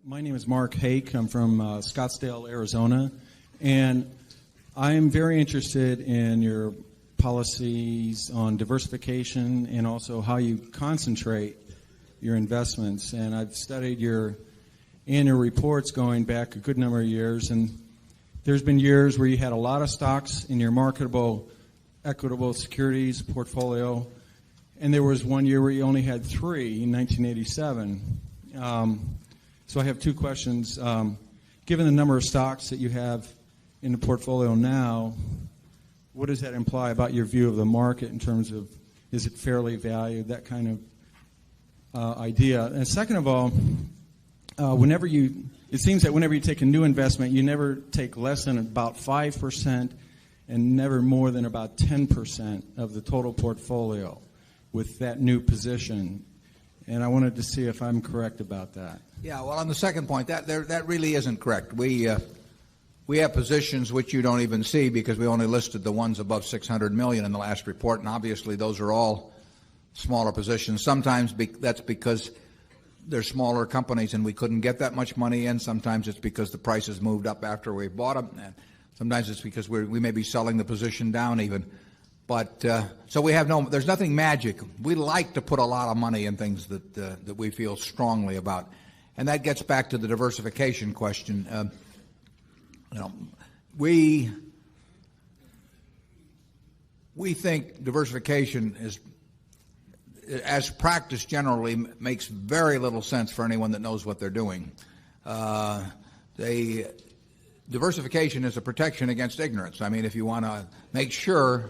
My name is Mark Hake. I'm from Scottsdale, Arizona, and I'm very interested in your policies on diversification and also how you concentrate your investments. And I've studied your annual reports going back a good number of years, and there's been years where you had a lot of stocks in your marketable, equitable securities portfolio, and there was one year where you only had 3 in 1987. So I have 2 questions. Given the number of stocks that you have in the portfolio now, what does that imply about your view of the market in terms of, is it fairly valued, that kind of idea? And second of all, it seems that whenever you take a new investment, you never take less than about 5% and never more than about 10% of the total portfolio with that new position. And I wanted to see if I'm correct about that. Yeah, well, on the second point, that really isn't correct. We have positions which you don't even see because we only listed the ones above 600 million in the last report, and obviously those are all smaller positions. Sometimes that's because they're smaller companies and we couldn't get that much money in. Sometimes it's because the prices moved up after we bought them. And sometimes it's because we may be selling the position down even. But so there's nothing magic. We like to put a lot of money in things that we feel strongly about. And that gets back to the diversification question. We think diversification is, as practiced generally, makes very little sense for anyone that knows what they're doing. Diversification is a protection against ignorance. I mean, if you want to make sure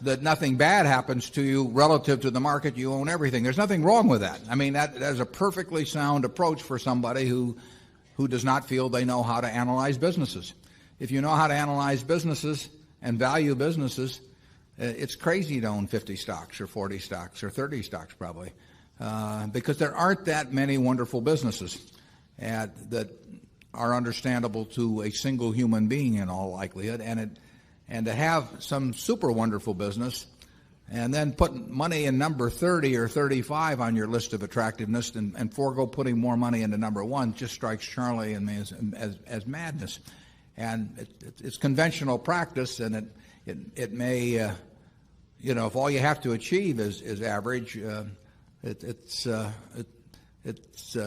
that nothing bad happens to you relative to the market, you own everything. There's nothing wrong with that. I mean, that is a perfectly sound approach for somebody who does not feel they know how to analyze businesses. If you know how to analyze businesses and value businesses, it's crazy to own 50 stocks or 40 stocks or 30 stocks probably, because there aren't that many wonderful businesses that are understandable to a single human being in all likelihood. And to have some super wonderful business and then put money in number 30 or 35 on your list of attractiveness and forego putting more money into number 1 just strikes Charlie and me as madness. And it's conventional practice, and it may, if all you have to achieve is average, it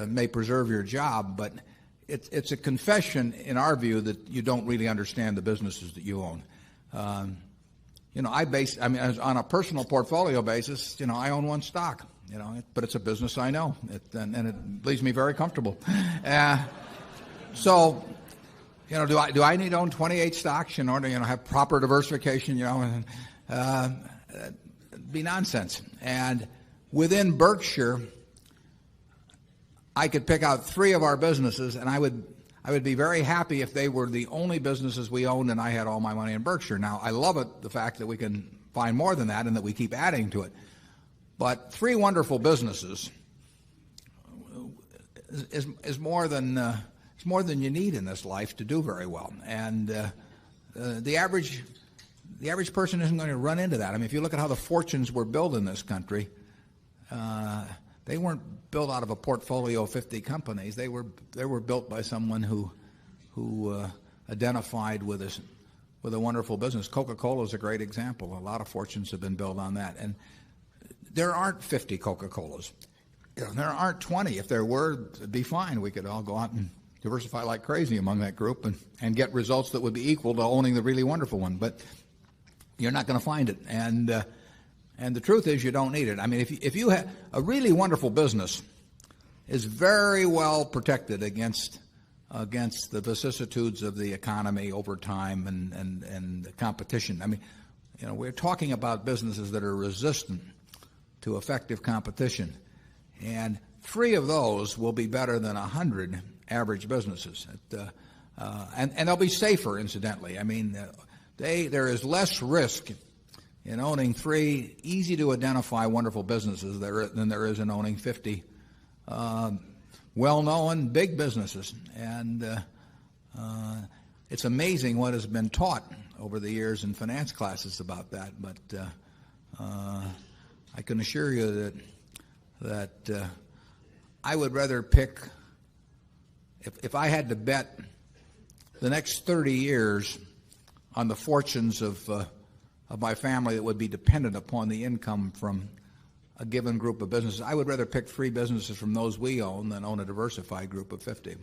may preserve your job, but it's a confession in our view that you don't really understand the businesses that you own. On a personal portfolio basis, I own 1 stock, but it's a business I know, and it leaves me very comfortable. So, do I need to own 28 stocks in order to, have proper diversification? It'd be nonsense. And within Berkshire, I could pick out 3 of our businesses, and I would be very happy if they were the only businesses we owned and I had all my money in Berkshire. Now, I love it, the fact that we can find more than that and that we keep adding to it. But 3 wonderful businesses is more than you need in this life to do very well. And the average person isn't going to run into that. I mean, if you look at how the fortunes were built in this country, they weren't built out of a portfolio of 50 companies. They were built by someone who identified with a wonderful business. Coca-Cola is a great example. A lot of fortunes have been built on that. And there aren't 50 Coca-Colas. There aren't 20. If there were, it'd be fine. We could all go out and diversify like crazy among that group and get results that would be equal to owning the really wonderful one. But you're not going to find it. And the truth is you don't need it. I mean, if you have a really wonderful business is very well protected against the vicissitudes of the economy over time and the competition. I mean, we're talking about businesses that are resistant to effective competition. And 3 of those will be better than 100 average businesses. And they'll be safer, incidentally. I mean, there is less risk in owning 3 easy to identify wonderful businesses than there is in owning 50 well-known big businesses. And it's amazing what has been taught over the years in finance classes about that. But I can assure you that I would rather pick if I had to bet the next 30 years on the fortunes of my family that would be dependent upon the income from a given group of businesses, I would rather pick 3 businesses from those we own than own a diversified group of 50.